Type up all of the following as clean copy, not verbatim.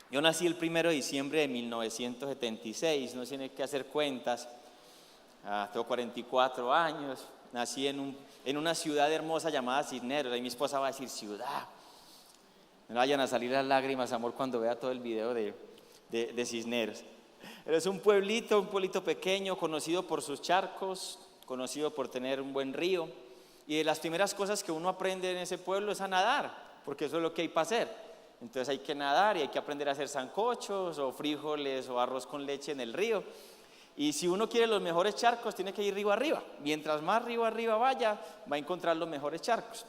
Yo nací el 1 de diciembre de 1976, no tiene que hacer cuentas, tengo 44 años, nací en una ciudad hermosa llamada Cisneros. Ahí mi esposa va a decir ciudad. No vayan a salir las lágrimas, amor, cuando vea todo el video de Cisneros. Pero es un pueblito pequeño, conocido por sus charcos, conocido por tener un buen río. Y de las primeras cosas que uno aprende en ese pueblo es a nadar, porque eso es lo que hay para hacer. Entonces hay que nadar y hay que aprender a hacer sancochos o frijoles o arroz con leche en el río. Y si uno quiere los mejores charcos, tiene que ir río arriba. Mientras más río arriba vaya, va a encontrar los mejores charcos.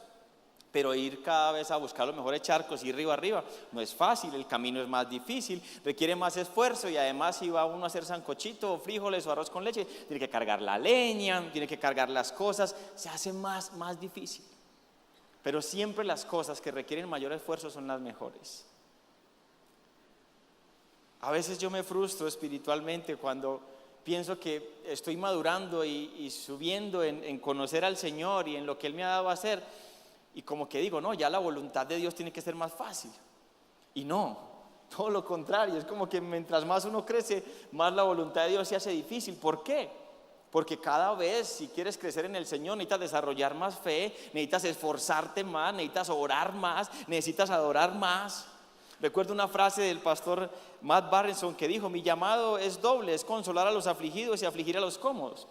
Pero ir cada vez a buscar los mejores charcos, ir río arriba, no es fácil, el camino es más difícil, requiere más esfuerzo. Y además, si va uno a hacer sancochito o frijoles o arroz con leche, tiene que cargar la leña, tiene que cargar las cosas, se hace más difícil. Pero siempre las cosas que requieren mayor esfuerzo son las mejores. A veces yo me frustro espiritualmente cuando pienso que estoy madurando y subiendo en conocer al Señor y en lo que Él me ha dado a hacer, y como que digo, no, ya la voluntad de Dios tiene que ser más fácil. Y no, todo lo contrario, es como que mientras más uno crece, más la voluntad de Dios se hace difícil. ¿Por qué? Porque cada vez, si quieres crecer en el Señor, necesitas desarrollar más fe, necesitas esforzarte más, necesitas orar más, necesitas adorar más. Recuerdo una frase del pastor Matt Barrenson que dijo: mi llamado es doble, es consolar a los afligidos y afligir a los cómodos.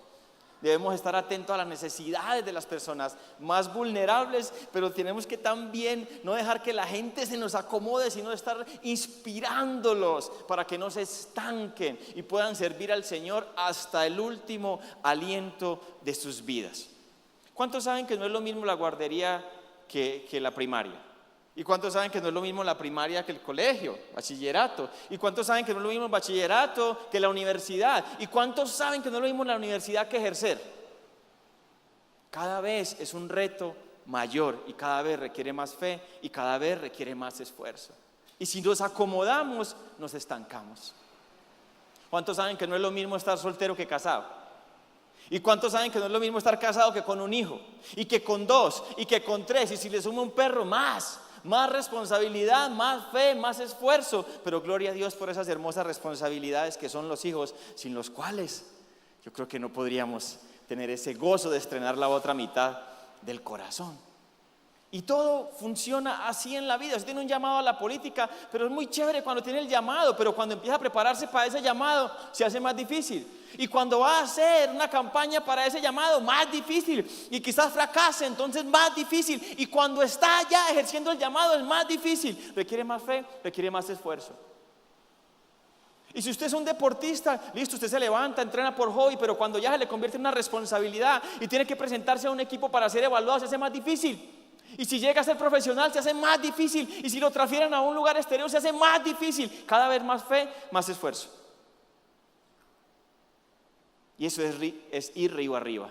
Debemos estar atentos a las necesidades de las personas más vulnerables, pero tenemos que también no dejar que la gente se nos acomode, sino estar inspirándolos para que no se estanquen y puedan servir al Señor hasta el último aliento de sus vidas. ¿Cuántos saben que no es lo mismo la guardería que la primaria? ¿Y cuántos saben que no es lo mismo la primaria que el colegio, bachillerato? ¿Y cuántos saben que no es lo mismo el bachillerato que la universidad? ¿Y cuántos saben que no es lo mismo la universidad que ejercer? Cada vez es un reto mayor y cada vez requiere más fe y cada vez requiere más esfuerzo. Y si nos acomodamos, nos estancamos. ¿Cuántos saben que no es lo mismo estar soltero que casado? ¿Y cuántos saben que no es lo mismo estar casado que con un hijo? Y que con 2, y que con 3, y si le suma un perro, más responsabilidad, más fe, más esfuerzo. Pero gloria a Dios por esas hermosas responsabilidades que son los hijos, sin los cuales yo creo que no podríamos tener ese gozo de estrenar la otra mitad del corazón. Y todo funciona así en la vida. Usted tiene un llamado a la política, pero es muy chévere cuando tiene el llamado, pero cuando empieza a prepararse para ese llamado se hace más difícil. Y cuando va a hacer una campaña para ese llamado, más difícil. Y quizás fracase, entonces más difícil. Y cuando está ya ejerciendo el llamado es más difícil. Requiere más fe, requiere más esfuerzo. Y si usted es un deportista, listo, usted se levanta, entrena por hobby, pero cuando ya se le convierte en una responsabilidad y tiene que presentarse a un equipo para ser evaluado, se hace más difícil. Y si llega a ser profesional, se hace más difícil. Y si lo transfieren a un lugar exterior, se hace más difícil. Cada vez más fe, más esfuerzo. Y eso es ir río arriba.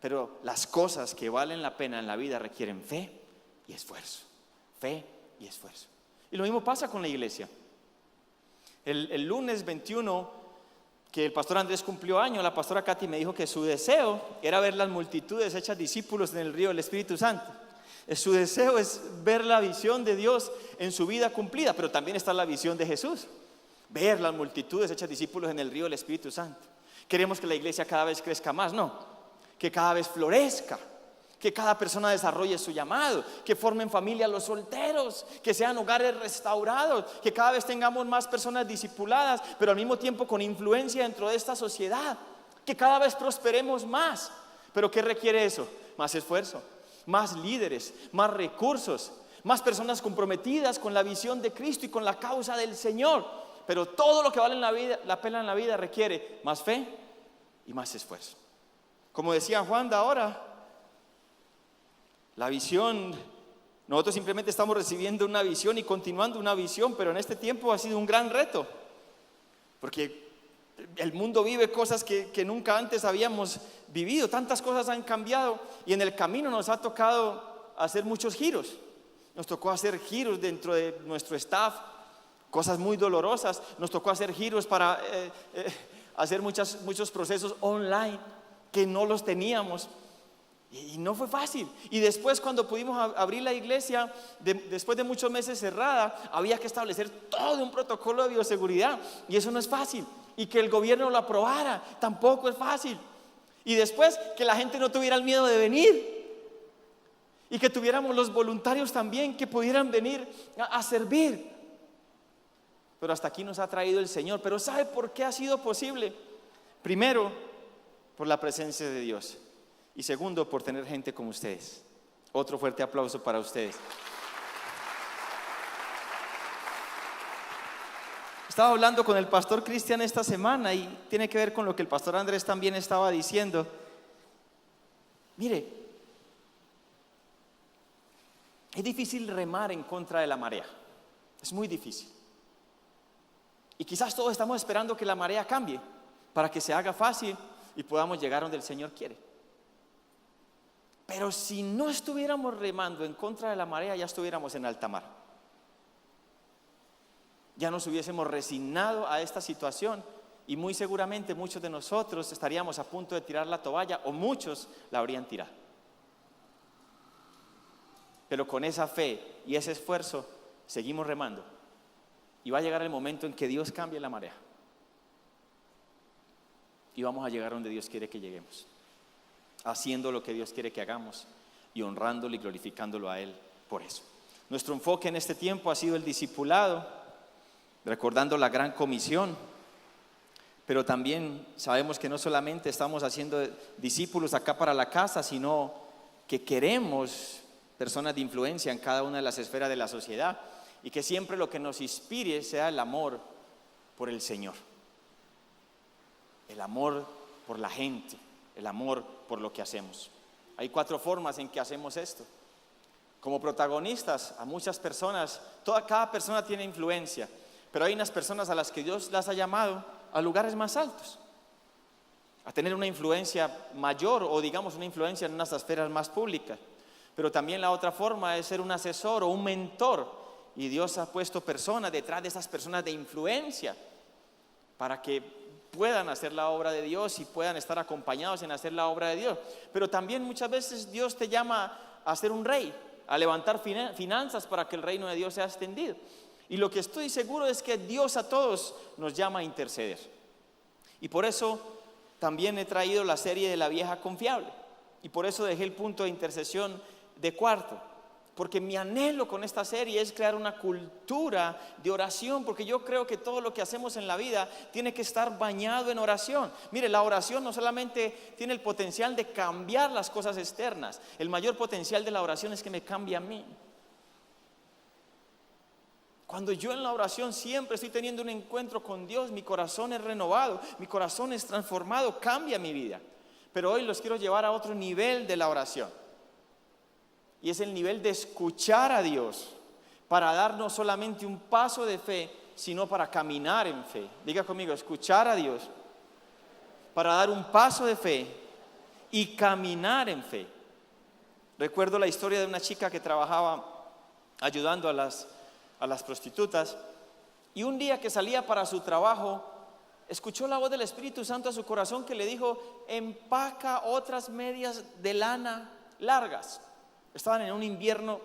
Pero las cosas que valen la pena en la vida requieren fe y esfuerzo. Fe y esfuerzo. Y lo mismo pasa con la iglesia. El lunes 21, que el pastor Andrés cumplió año, la pastora Katy me dijo que su deseo era ver las multitudes hechas discípulos en el río del Espíritu Santo. Su deseo es ver la visión de Dios en su vida cumplida, pero también está la visión de Jesús. Ver las multitudes hechas discípulos en el río del Espíritu Santo. Queremos que la iglesia cada vez crezca más, no, que cada vez florezca, que cada persona desarrolle su llamado, que formen familia los solteros, que sean hogares restaurados, que cada vez tengamos más personas discipuladas, pero al mismo tiempo con influencia dentro de esta sociedad, que cada vez prosperemos más. ¿Pero qué requiere eso? Más esfuerzo, más líderes, más recursos, más personas comprometidas con la visión de Cristo y con la causa del Señor. Pero todo lo que vale la pena en la vida requiere más fe y más esfuerzo. Como decía Juan de ahora, la visión, nosotros simplemente estamos recibiendo una visión y continuando una visión, pero en este tiempo ha sido un gran reto, porque el mundo vive cosas que nunca antes habíamos vivido, tantas cosas han cambiado y en el camino nos ha tocado hacer muchos giros. Nos tocó hacer giros dentro de nuestro staff, cosas muy dolorosas. Nos tocó hacer giros para hacer muchos procesos online que no los teníamos. Y no fue fácil. Y después, cuando pudimos abrir la iglesia, después de muchos meses cerrada, había que establecer todo un protocolo de bioseguridad. Y eso no es fácil. Y que el gobierno lo aprobara, tampoco es fácil. Y después, que la gente no tuviera el miedo de venir. Y que tuviéramos los voluntarios también que pudieran venir a servir. Pero hasta aquí nos ha traído el Señor. Pero ¿sabe por qué ha sido posible? Primero, por la presencia de Dios. Y segundo, por tener gente como ustedes. Otro fuerte aplauso para ustedes. Estaba hablando con el pastor Cristian esta semana y tiene que ver con lo que el pastor Andrés también estaba diciendo. Mire, es difícil remar en contra de la marea. Es muy difícil. Y quizás todos estamos esperando que la marea cambie para que se haga fácil y podamos llegar donde el Señor quiere. Pero si no estuviéramos remando en contra de la marea, ya estuviéramos en alta mar. Ya nos hubiésemos resignado a esta situación y muy seguramente muchos de nosotros estaríamos a punto de tirar la toalla o muchos la habrían tirado. Pero con esa fe y ese esfuerzo seguimos remando y va a llegar el momento en que Dios cambie la marea y vamos a llegar donde Dios quiere que lleguemos, haciendo lo que Dios quiere que hagamos y honrándolo y glorificándolo a Él por eso. Nuestro enfoque en este tiempo ha sido el discipulado, recordando la gran comisión, pero también sabemos que no solamente estamos haciendo discípulos acá para la casa, sino que queremos personas de influencia en cada una de las esferas de la sociedad y que siempre lo que nos inspire sea el amor por el Señor, el amor por la gente, el amor por lo que hacemos. Hay 4 formas en que hacemos esto. Como protagonistas, a muchas personas, cada persona tiene influencia, pero hay unas personas a las que Dios las ha llamado a lugares más altos, a tener una influencia mayor o digamos una influencia en unas esferas más públicas. Pero también la otra forma es ser un asesor o un mentor, y Dios ha puesto personas detrás de esas personas de influencia para que puedan hacer la obra de Dios y puedan estar acompañados en hacer la obra de Dios. Pero también muchas veces Dios te llama a ser un rey, a levantar finanzas para que el reino de Dios sea extendido. Y lo que estoy seguro es que Dios a todos nos llama a interceder. Y por eso también he traído la serie de la vieja confiable. Y por eso dejé el punto de intercesión de cuarto. Porque mi anhelo con esta serie es crear una cultura de oración, porque yo creo que todo lo que hacemos en la vida tiene que estar bañado en oración. Mire, la oración no solamente tiene el potencial de cambiar las cosas externas, el mayor potencial de la oración es que me cambie a mí. Cuando yo en la oración siempre estoy teniendo un encuentro con Dios, mi corazón es renovado, mi corazón es transformado, cambia mi vida. Pero hoy los quiero llevar a otro nivel de la oración. Y es el nivel de escuchar a Dios para dar no solamente un paso de fe, sino para caminar en fe. Diga conmigo, escuchar a Dios para dar un paso de fe y caminar en fe. Recuerdo la historia de una chica que trabajaba ayudando a las prostitutas, y un día que salía para su trabajo, escuchó la voz del Espíritu Santo a su corazón que le dijo: empaca otras medias de lana largas. Estaban en un invierno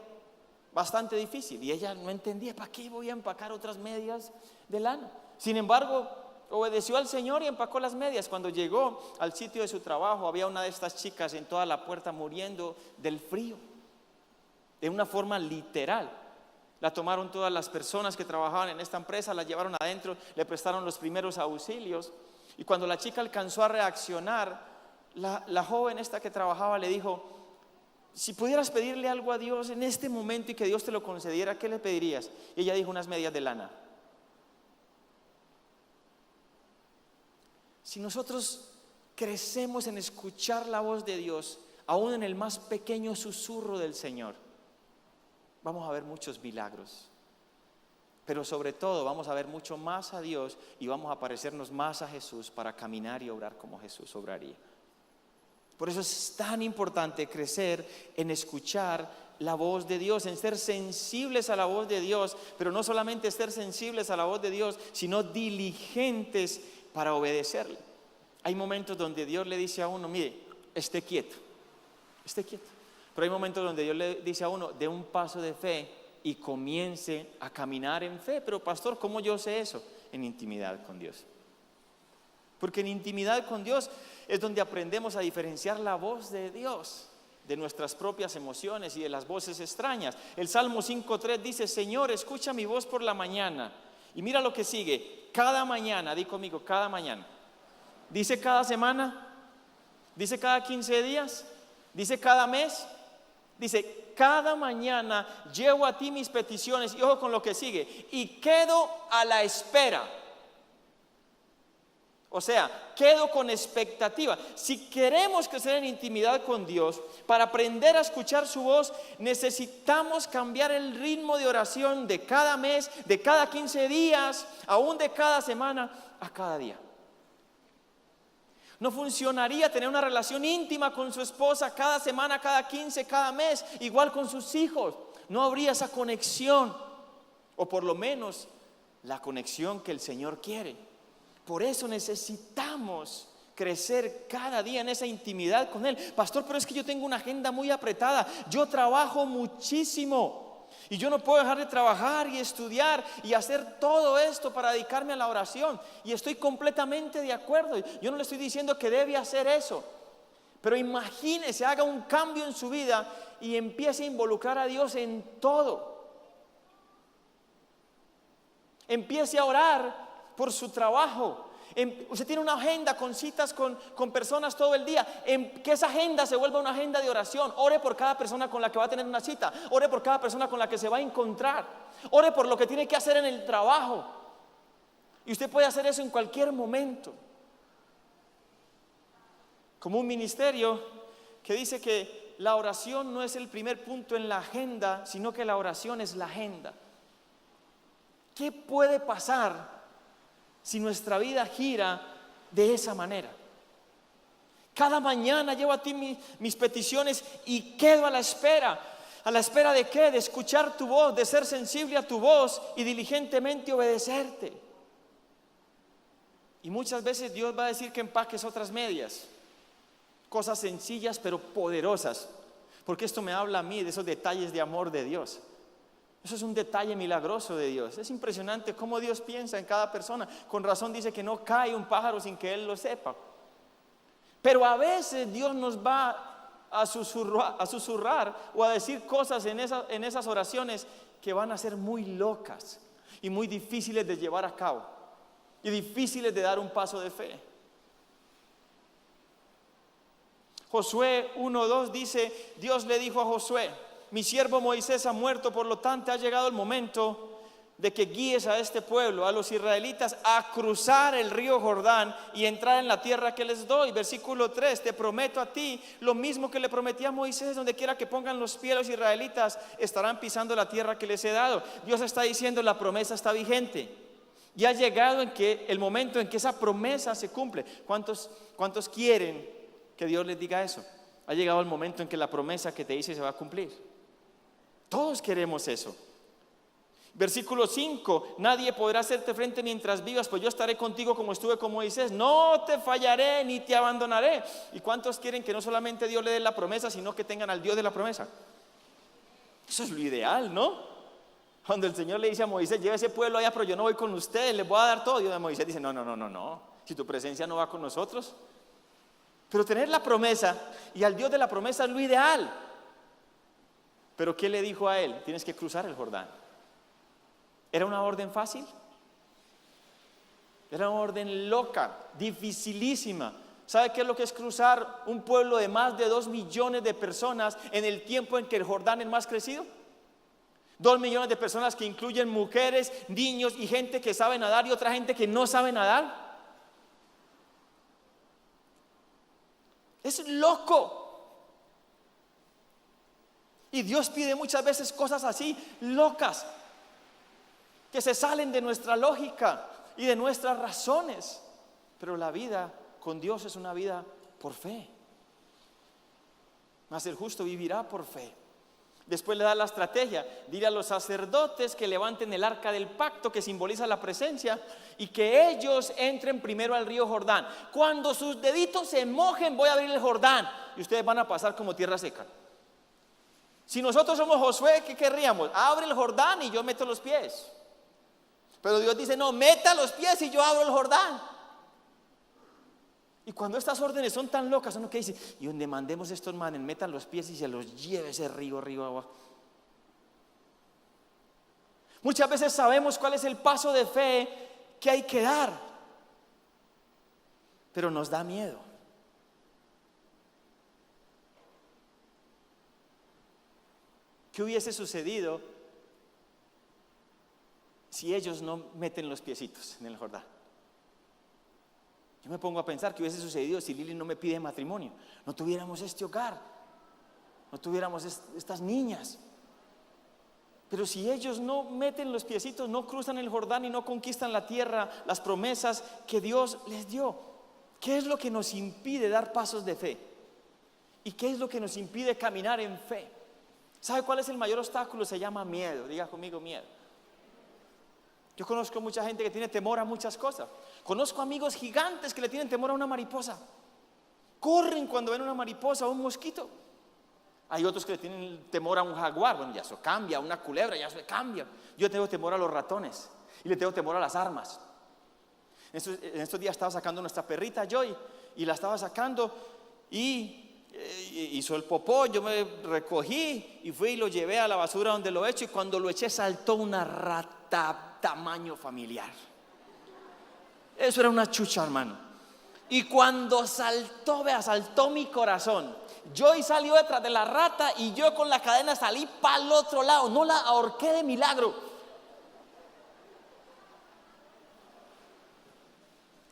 bastante difícil y ella no entendía para qué voy a empacar otras medias de lana. Sin embargo, obedeció al Señor y empacó las medias. Cuando llegó al sitio de su trabajo, había una de estas chicas en toda la puerta muriendo del frío, de una forma literal. La tomaron todas las personas que trabajaban en esta empresa, la llevaron adentro, le prestaron los primeros auxilios, y cuando la chica alcanzó a reaccionar, la joven esta que trabajaba le dijo: si pudieras pedirle algo a Dios en este momento y que Dios te lo concediera, ¿qué le pedirías? Y ella dijo: unas medias de lana. Si nosotros crecemos en escuchar la voz de Dios, aún en el más pequeño susurro del Señor, vamos a ver muchos milagros. Pero sobre todo vamos a ver mucho más a Dios y vamos a parecernos más a Jesús para caminar y obrar como Jesús obraría. Por eso es tan importante crecer en escuchar la voz de Dios, en ser sensibles a la voz de Dios, pero no solamente ser sensibles a la voz de Dios, sino diligentes para obedecerle. Hay momentos donde Dios le dice a uno: mire, esté quieto, esté quieto. Pero hay momentos donde Dios le dice a uno, dé un paso de fe y comience a caminar en fe. Pero pastor, ¿cómo yo sé eso? En intimidad con Dios. Porque en intimidad con Dios es donde aprendemos a diferenciar la voz de Dios de nuestras propias emociones y de las voces extrañas. El Salmo 5:3 dice, Señor, escucha mi voz por la mañana. Y mira lo que sigue, cada mañana, di conmigo, cada mañana. Dice cada semana, dice cada 15 días, dice cada mes, dice cada mañana llevo a ti mis peticiones. Y ojo con lo que sigue, y quedo a la espera. O sea, quedo con expectativa. Si queremos crecer en intimidad con Dios, para aprender a escuchar su voz, necesitamos cambiar el ritmo de oración de cada mes, de cada 15 días, aún de cada semana a cada día. No funcionaría tener una relación íntima con su esposa cada semana, cada 15, cada mes, igual con sus hijos. No habría esa conexión, o por lo menos la conexión que el Señor quiere. Por eso necesitamos crecer cada día en esa intimidad con Él. Pastor, pero es que yo tengo una agenda muy apretada. Yo trabajo muchísimo y yo no puedo dejar de trabajar y estudiar y hacer todo esto para dedicarme a la oración. Y estoy completamente de acuerdo. Yo no le estoy diciendo que debe hacer eso. Pero imagínese, haga un cambio en su vida y empiece a involucrar a Dios en todo. Empiece a orar por su trabajo. Usted tiene una agenda con citas con personas todo el día. Que esa agenda se vuelva una agenda de oración. Ore por cada persona con la que va a tener una cita. Ore por cada persona con la que se va a encontrar. Ore por lo que tiene que hacer en el trabajo. Y usted puede hacer eso en cualquier momento. Como un ministerio que dice que la oración no es el primer punto en la agenda, sino que la oración es la agenda. ¿Qué puede pasar si nuestra vida gira de esa manera? Cada mañana llevo a ti mis peticiones y quedo a la espera. ¿A la espera de qué? De escuchar tu voz, de ser sensible a tu voz y diligentemente obedecerte. Y muchas veces Dios va a decir que empaques otras medias. Cosas sencillas pero poderosas. Porque esto me habla a mí de esos detalles de amor de Dios. Eso es un detalle milagroso de Dios. Es impresionante cómo Dios piensa en cada persona. Con razón dice que no cae un pájaro sin que Él lo sepa. Pero a veces Dios nos va a susurrar o a decir cosas en esas oraciones que van a ser muy locas y muy difíciles de llevar a cabo y difíciles de dar un paso de fe. Josué 1:2 dice, Dios le dijo a Josué, mi siervo Moisés ha muerto, por lo tanto ha llegado el momento de que guíes a este pueblo, a los israelitas, a cruzar el río Jordán y entrar en la tierra que les doy. Versículo 3, te prometo a ti lo mismo que le prometí a Moisés, donde quiera que pongan los pies los israelitas, estarán pisando la tierra que les he dado. Dios está diciendo, la promesa está vigente. Y ha llegado el momento en que esa promesa se cumple. ¿Cuántos quieren que Dios les diga eso? Ha llegado el momento en que la promesa que te hice se va a cumplir. Todos queremos eso. Versículo 5, nadie podrá hacerte frente mientras vivas, pues yo estaré contigo como estuve con Moisés. No te fallaré ni te abandonaré. ¿Y cuántos quieren que no solamente Dios le dé la promesa, sino que tengan al Dios de la promesa? Eso es lo ideal, ¿no? Cuando el Señor le dice a Moisés, lleve ese pueblo allá, pero yo no voy con ustedes, les voy a dar todo. Dios de Moisés dice, no, si tu presencia no va con nosotros. Pero tener la promesa y al Dios de la promesa es lo ideal. Pero ¿qué le dijo a él? Tienes que cruzar el Jordán. ¿Era una orden fácil? Era una orden loca, dificilísima. ¿Sabe qué es lo que es cruzar un pueblo de más de 2 millones de personas en el tiempo en que el Jordán es más crecido? 2 millones de personas que incluyen mujeres, niños y gente que sabe nadar y otra gente que no sabe nadar. Es loco. Y Dios pide muchas veces cosas así, locas, que se salen de nuestra lógica y de nuestras razones. Pero la vida con Dios es una vida por fe. Mas el justo vivirá por fe. Después le da la estrategia: dile a los sacerdotes que levanten el arca del pacto, que simboliza la presencia, y que ellos entren primero al río Jordán. Cuando sus deditos se mojen, voy a abrir el Jordán y ustedes van a pasar como tierra seca. Si nosotros somos Josué, ¿qué querríamos? Abre el Jordán y yo meto los pies. Pero Dios dice: no, meta los pies y yo abro el Jordán. Y cuando estas órdenes son tan locas, uno que dice: y donde mandemos estos manes, metan los pies y se los lleve ese río abajo. Muchas veces sabemos cuál es el paso de fe que hay que dar, pero nos da miedo. ¿Qué hubiese sucedido si ellos no meten los piecitos en el Jordán? Yo me pongo a pensar qué hubiese sucedido si Lili no me pide matrimonio. No tuviéramos este hogar, no tuviéramos estas niñas. Pero si ellos no meten los piecitos, no cruzan el Jordán y no conquistan la tierra, las promesas que Dios les dio, ¿qué es lo que nos impide dar pasos de fe? ¿Y qué es lo que nos impide caminar en fe? ¿Sabe cuál es el mayor obstáculo? Se llama miedo. Diga conmigo: miedo. Yo conozco mucha gente que tiene temor a muchas cosas. Conozco amigos gigantes que le tienen temor a una mariposa. Corren cuando ven una mariposa o un mosquito. Hay otros que le tienen temor a un jaguar. Bueno, ya eso cambia. A una culebra, ya eso cambia. Yo tengo temor a los ratones y le tengo temor a las armas. En estos días estaba sacando nuestra perrita Joy, y la estaba sacando y hizo el popó. Yo me recogí y fui y lo llevé a la basura donde lo echo, y cuando lo eché saltó una rata tamaño familiar. Eso era una chucha, hermano. Y cuando saltó, vea, saltó mi corazón. Joy salió detrás de la rata y yo con la cadena salí para el otro lado. No la ahorqué de milagro.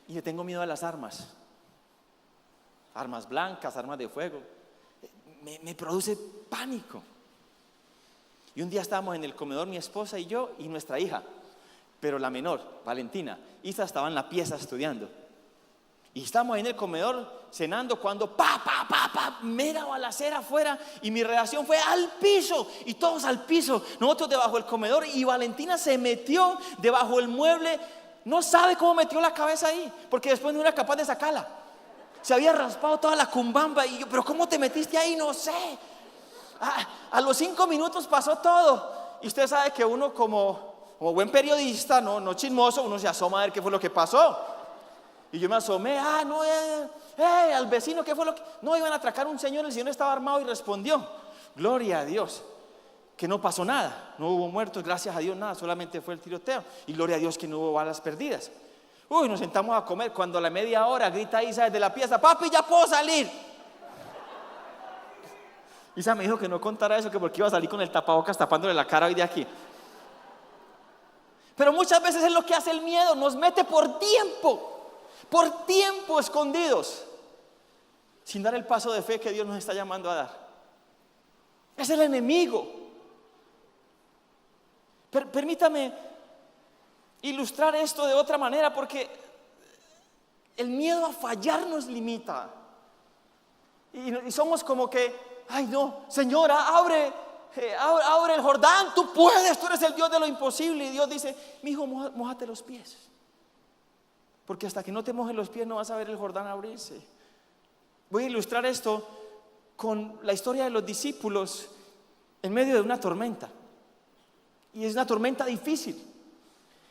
Y le tengo miedo a las armas. Armas blancas, armas de fuego. Me produce pánico. Y un día estábamos en el comedor, mi esposa y yo y nuestra hija, pero la menor, Valentina. Isa estaba en la pieza estudiando. Y estábamos ahí en el comedor cenando cuando mera balacera afuera, y mi reacción fue al piso, y todos al piso, nosotros debajo del comedor, y Valentina se metió debajo del mueble. No sabe cómo metió la cabeza ahí, porque después no era capaz de sacarla. Se había raspado toda la cumbamba, y yo: pero ¿cómo te metiste ahí? No sé. A los 5 minutos pasó todo. Y usted sabe que uno como buen periodista, no chismoso, uno se asoma a ver qué fue lo que pasó. Y yo me asomé: al vecino, ¿qué fue lo que? No, iban a atracar a un señor, el señor estaba armado y respondió. Gloria a Dios que no pasó nada, no hubo muertos, gracias a Dios nada, solamente fue el tiroteo. Y gloria a Dios que no hubo balas perdidas. Nos sentamos a comer, cuando a la media hora grita Isa desde la pieza: papi, ya puedo salir. Isa me dijo que no contara eso, que porque iba a salir con el tapabocas tapándole la cara hoy de aquí. Pero muchas veces es lo que hace el miedo, nos mete por tiempo escondidos, sin dar el paso de fe que Dios nos está llamando a dar. Es el enemigo. Permítame ilustrar esto de otra manera, porque el miedo a fallar nos limita. Y somos como que: ay no, Señora, abre el Jordán, tú puedes, tú eres el Dios de lo imposible. Y Dios dice: mi hijo, mójate los pies, porque hasta que no te mojes los pies no vas a ver el Jordán abrirse. Voy a ilustrar esto con la historia de los discípulos en medio de una tormenta. Y es una tormenta difícil.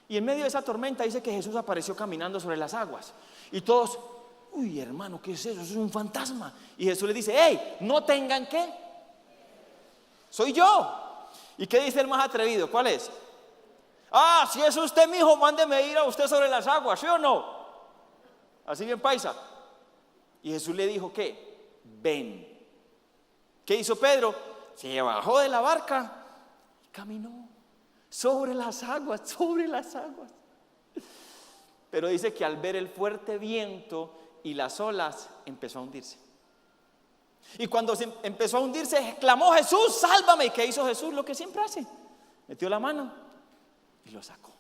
Y en medio de esa tormenta dice que Jesús apareció caminando sobre las aguas. Y todos: uy, hermano, ¿qué es eso? Eso es un fantasma. Y Jesús les dice: hey, no tengan ¿qué? Soy yo. ¿Y qué dice el más atrevido? ¿Cuál es? Si es usted, mi hijo, mándeme ir a usted sobre las aguas, ¿sí o no? Así bien paisa. Y Jesús le dijo: ¿qué? Ven. ¿Qué hizo Pedro? Se bajó de la barca y caminó sobre las aguas. Pero dice que al ver el fuerte viento y las olas, empezó a hundirse. Y cuando se empezó a hundirse, clamó: Jesús, sálvame. ¿Y qué hizo Jesús? Lo que siempre hace: metió la mano y lo sacó.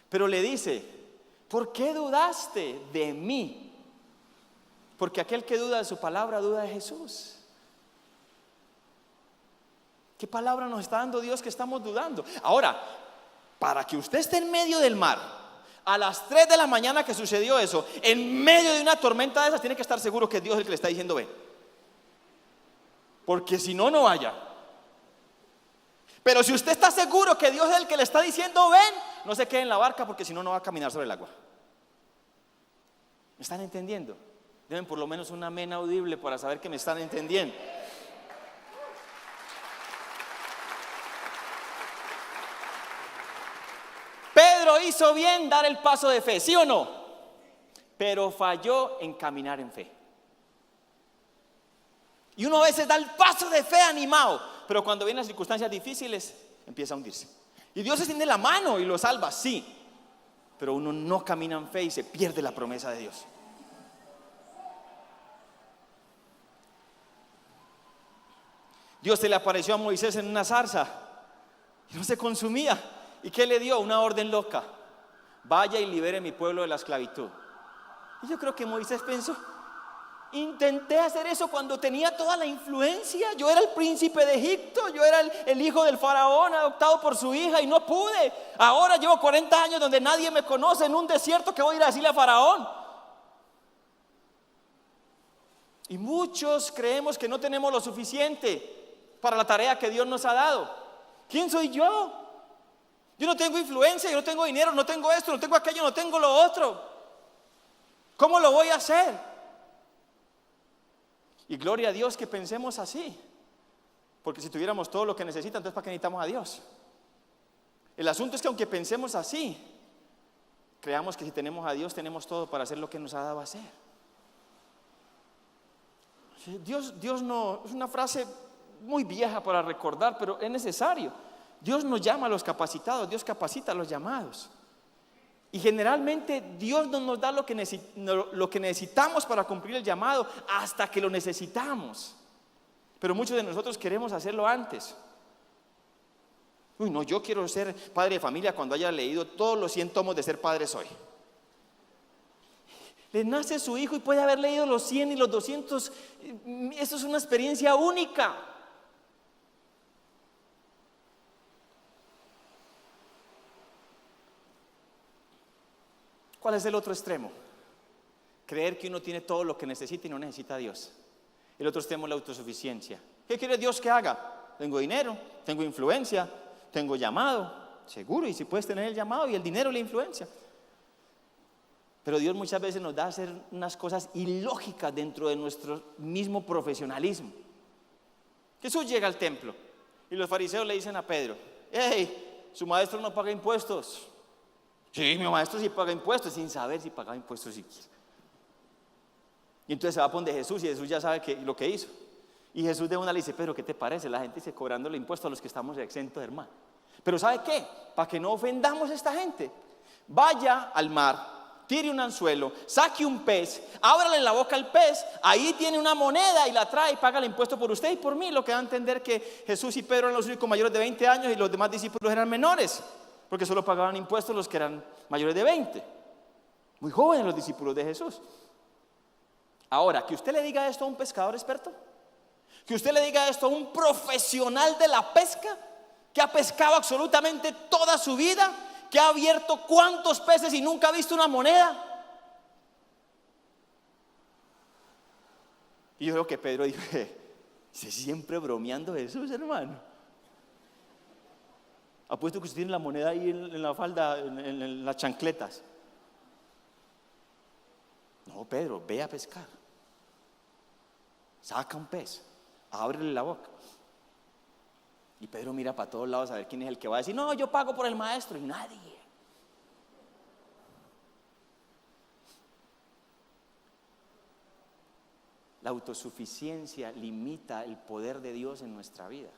Pero le dice: ¿por qué dudaste de mí? Porque aquel que duda de su palabra, duda de Jesús. ¿Qué palabra nos está dando Dios que estamos dudando? Ahora, para que usted esté en medio del mar, a las 3 de la mañana que sucedió eso, en medio de una tormenta de esas, tiene que estar seguro que Dios es el que le está diciendo ven. Porque si no, no vaya. Pero si usted está seguro que Dios es el que le está diciendo ven, no se quede en la barca, porque si no, no va a caminar sobre el agua. ¿Me están entendiendo? Deben por lo menos un amén audible para saber que me están entendiendo. Pedro hizo bien dar el paso de fe, ¿sí o no? Pero falló en caminar en fe. Y uno a veces da el paso de fe animado, pero cuando vienen las circunstancias difíciles empieza a hundirse. Y Dios extiende la mano y lo salva, sí, pero uno no camina en fe y se pierde la promesa de Dios. Dios se le apareció a Moisés en una zarza y no se consumía. ¿Y qué le dio? Una orden loca: vaya y libere mi pueblo de la esclavitud. Y yo creo que Moisés pensó: intenté hacer eso cuando tenía toda la influencia. Yo era el príncipe de Egipto, yo era el hijo del faraón adoptado por su hija y no pude. Ahora llevo 40 años donde nadie me conoce, en un desierto, que voy a ir a decirle a faraón. Y muchos creemos que no tenemos lo suficiente para la tarea que Dios nos ha dado. ¿Quién soy yo? Yo no tengo influencia, yo no tengo dinero, no tengo esto, no tengo aquello, no tengo lo otro. ¿Cómo lo voy a hacer? Y gloria a Dios que pensemos así, porque si tuviéramos todo lo que necesita, entonces ¿para qué necesitamos a Dios? El asunto es que aunque pensemos así, creamos que si tenemos a Dios tenemos todo para hacer lo que nos ha dado a hacer. Dios no, es una frase muy vieja para recordar, pero es necesario. Dios nos llama a los capacitados, Dios capacita a los llamados. Y generalmente Dios no nos da lo que necesitamos para cumplir el llamado hasta que lo necesitamos. Pero muchos de nosotros queremos hacerlo antes. Uy, no, yo quiero ser padre de familia cuando haya leído todos los 100 tomos de Ser Padre Soy. Le nace su hijo y puede haber leído los 100 y los 200. Eso es una experiencia única. ¿Cuál es el otro extremo? Creer que uno tiene todo lo que necesita y no necesita a Dios. El otro extremo es la autosuficiencia. ¿Qué quiere Dios que haga? Tengo dinero, tengo influencia, tengo llamado. Seguro, y si puedes tener el llamado y el dinero y la influencia. Pero Dios muchas veces nos da a hacer unas cosas ilógicas dentro de nuestro mismo profesionalismo. Jesús llega al templo y los fariseos le dicen a Pedro: hey, su maestro no paga impuestos. Sí, mi maestro sí paga impuestos, sin saber si pagaba impuestos siquiera. Y entonces se va a donde Jesús y Jesús ya sabe lo que hizo. Y Jesús de una le dice: pero ¿qué te parece? La gente dice cobrándole impuestos a los que estamos exentos, hermano. Pero ¿sabe qué? Para que no ofendamos a esta gente, vaya al mar, tire un anzuelo, saque un pez, ábrale la boca al pez, ahí tiene una moneda y la trae y paga el impuesto por usted y por mí. Lo que da a entender que Jesús y Pedro eran los únicos mayores de 20 años y los demás discípulos eran menores, porque solo pagaban impuestos los que eran mayores de 20. Muy jóvenes los discípulos de Jesús. Ahora, que usted le diga esto a un pescador experto, que usted le diga esto a un profesional de la pesca, que ha pescado absolutamente toda su vida, que ha abierto cuántos peces y nunca ha visto una moneda. Y yo creo que Pedro dijo: ¿se siempre bromeando Jesús, hermano? Apuesto que usted tiene la moneda ahí en la falda, en las chancletas. No, Pedro, ve a pescar. Saca un pez, ábrele la boca. Y Pedro mira para todos lados a ver quién es el que va a decir: no, yo pago por el maestro. Y nadie. La autosuficiencia limita el poder de Dios en nuestra vida.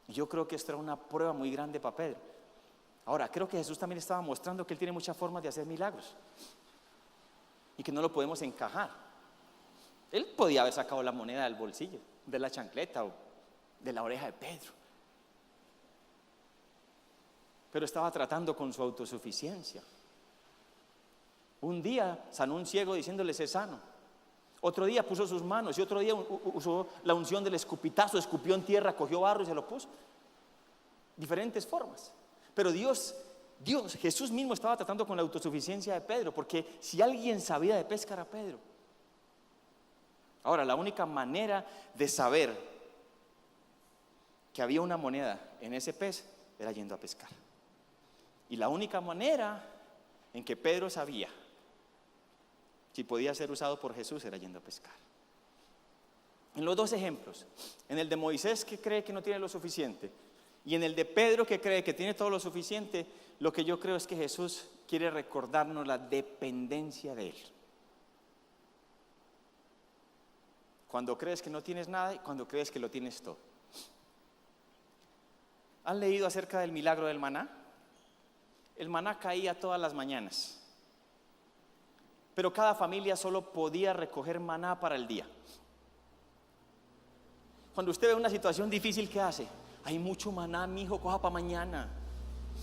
Y yo creo que esto era una prueba muy grande para Pedro. Ahora, creo que Jesús también estaba mostrando que Él tiene muchas formas de hacer milagros y que no lo podemos encajar. Él podía haber sacado la moneda del bolsillo, de la chancleta o de la oreja de Pedro, pero estaba tratando con su autosuficiencia. Un día sanó un ciego diciéndole: sé sano. Otro día puso sus manos y otro día usó la unción del escupitazo, escupió en tierra, cogió barro y se lo puso. Diferentes formas. Pero Jesús mismo estaba tratando con la autosuficiencia de Pedro, porque si alguien sabía de pesca era Pedro. Ahora, la única manera de saber que había una moneda en ese pez era yendo a pescar. Y la única manera en que Pedro sabía si podía ser usado por Jesús era yendo a pescar. En los dos ejemplos, en el de Moisés, que cree que no tiene lo suficiente, y en el de Pedro, que cree que tiene todo lo suficiente, lo que yo creo es que Jesús quiere recordarnos la dependencia de Él. Cuando crees que no tienes nada y cuando crees que lo tienes todo. ¿Han leído acerca del milagro del maná? El maná caía todas las mañanas, pero cada familia solo podía recoger maná para el día. Cuando usted ve una situación difícil, ¿qué hace? Hay mucho maná, mi hijo, coja para mañana,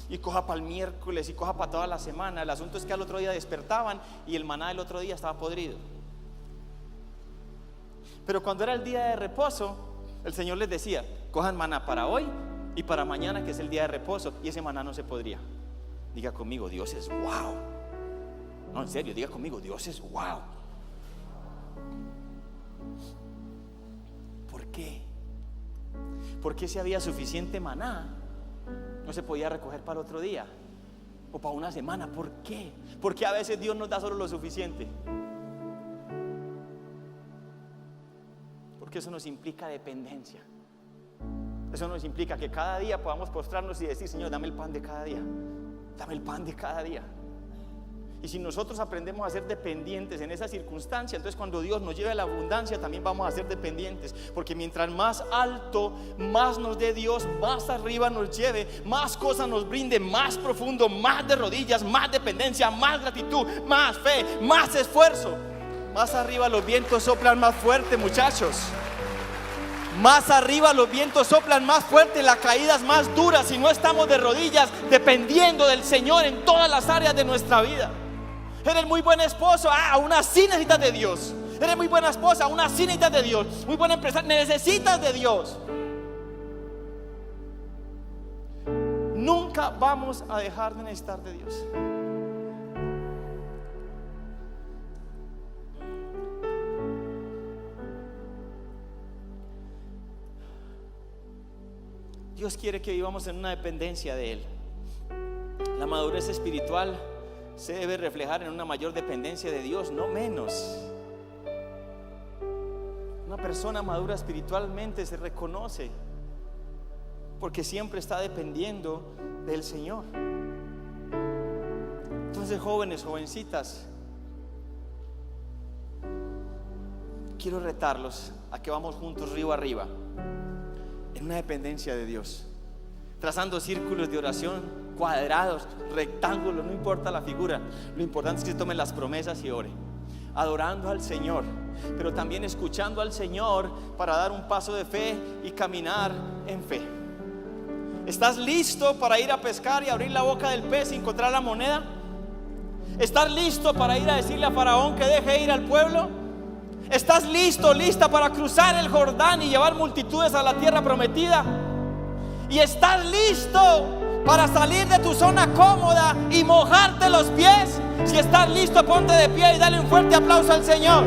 y coja para el miércoles, y coja para toda la semana. El asunto es que al otro día despertaban y el maná del otro día estaba podrido. Pero cuando era el día de reposo, el Señor les decía: cojan maná para hoy y para mañana, que es el día de reposo, y ese maná no se podría. Diga conmigo, Dios es wow. No, en serio, diga conmigo, Dios es wow. ¿Por qué? Porque si había suficiente maná, no se podía recoger para otro día o para una semana. ¿Por qué? Porque a veces Dios nos da solo lo suficiente. Porque eso nos implica dependencia. Eso nos implica que cada día podamos postrarnos y decir: Señor, dame el pan de cada día. Dame el pan de cada día. Y si nosotros aprendemos a ser dependientes en esa circunstancia, entonces cuando Dios nos lleve a la abundancia también vamos a ser dependientes. Porque mientras más alto, más nos dé Dios, más arriba nos lleve, más cosas nos brinde, más profundo, más de rodillas, más dependencia, más gratitud, más fe, más esfuerzo, más arriba los vientos soplan más fuerte, muchachos. Más arriba los vientos soplan más fuerte, las caídas más duras, si no estamos de rodillas dependiendo del Señor en todas las áreas de nuestra vida. Eres muy buen esposo, aún así necesitas de Dios. Eres muy buena esposa, aún así necesitas de Dios. Muy buena empresa, necesitas de Dios. Nunca vamos a dejar de necesitar de Dios. Dios quiere que vivamos en una dependencia de Él. La madurez espiritual se debe reflejar en una mayor dependencia de Dios, no menos. Una persona madura espiritualmente se reconoce porque siempre está dependiendo del Señor. Entonces, jóvenes, jovencitas, quiero retarlos a que vamos juntos río arriba en una dependencia de Dios, trazando círculos de oración, cuadrados, rectángulos, no importa la figura, lo importante es que se tomen las promesas y ore, adorando al Señor, pero también escuchando al Señor para dar un paso de fe y caminar en fe. ¿Estás listo para ir a pescar y abrir la boca del pez y encontrar la moneda? ¿Estás listo para ir a decirle a Faraón que deje ir al pueblo? ¿Estás listo, lista para cruzar el Jordán y llevar multitudes a la tierra prometida? ¿Y estás listo para salir de tu zona cómoda y mojarte los pies? Si estás listo, ponte de pie y dale un fuerte aplauso al Señor.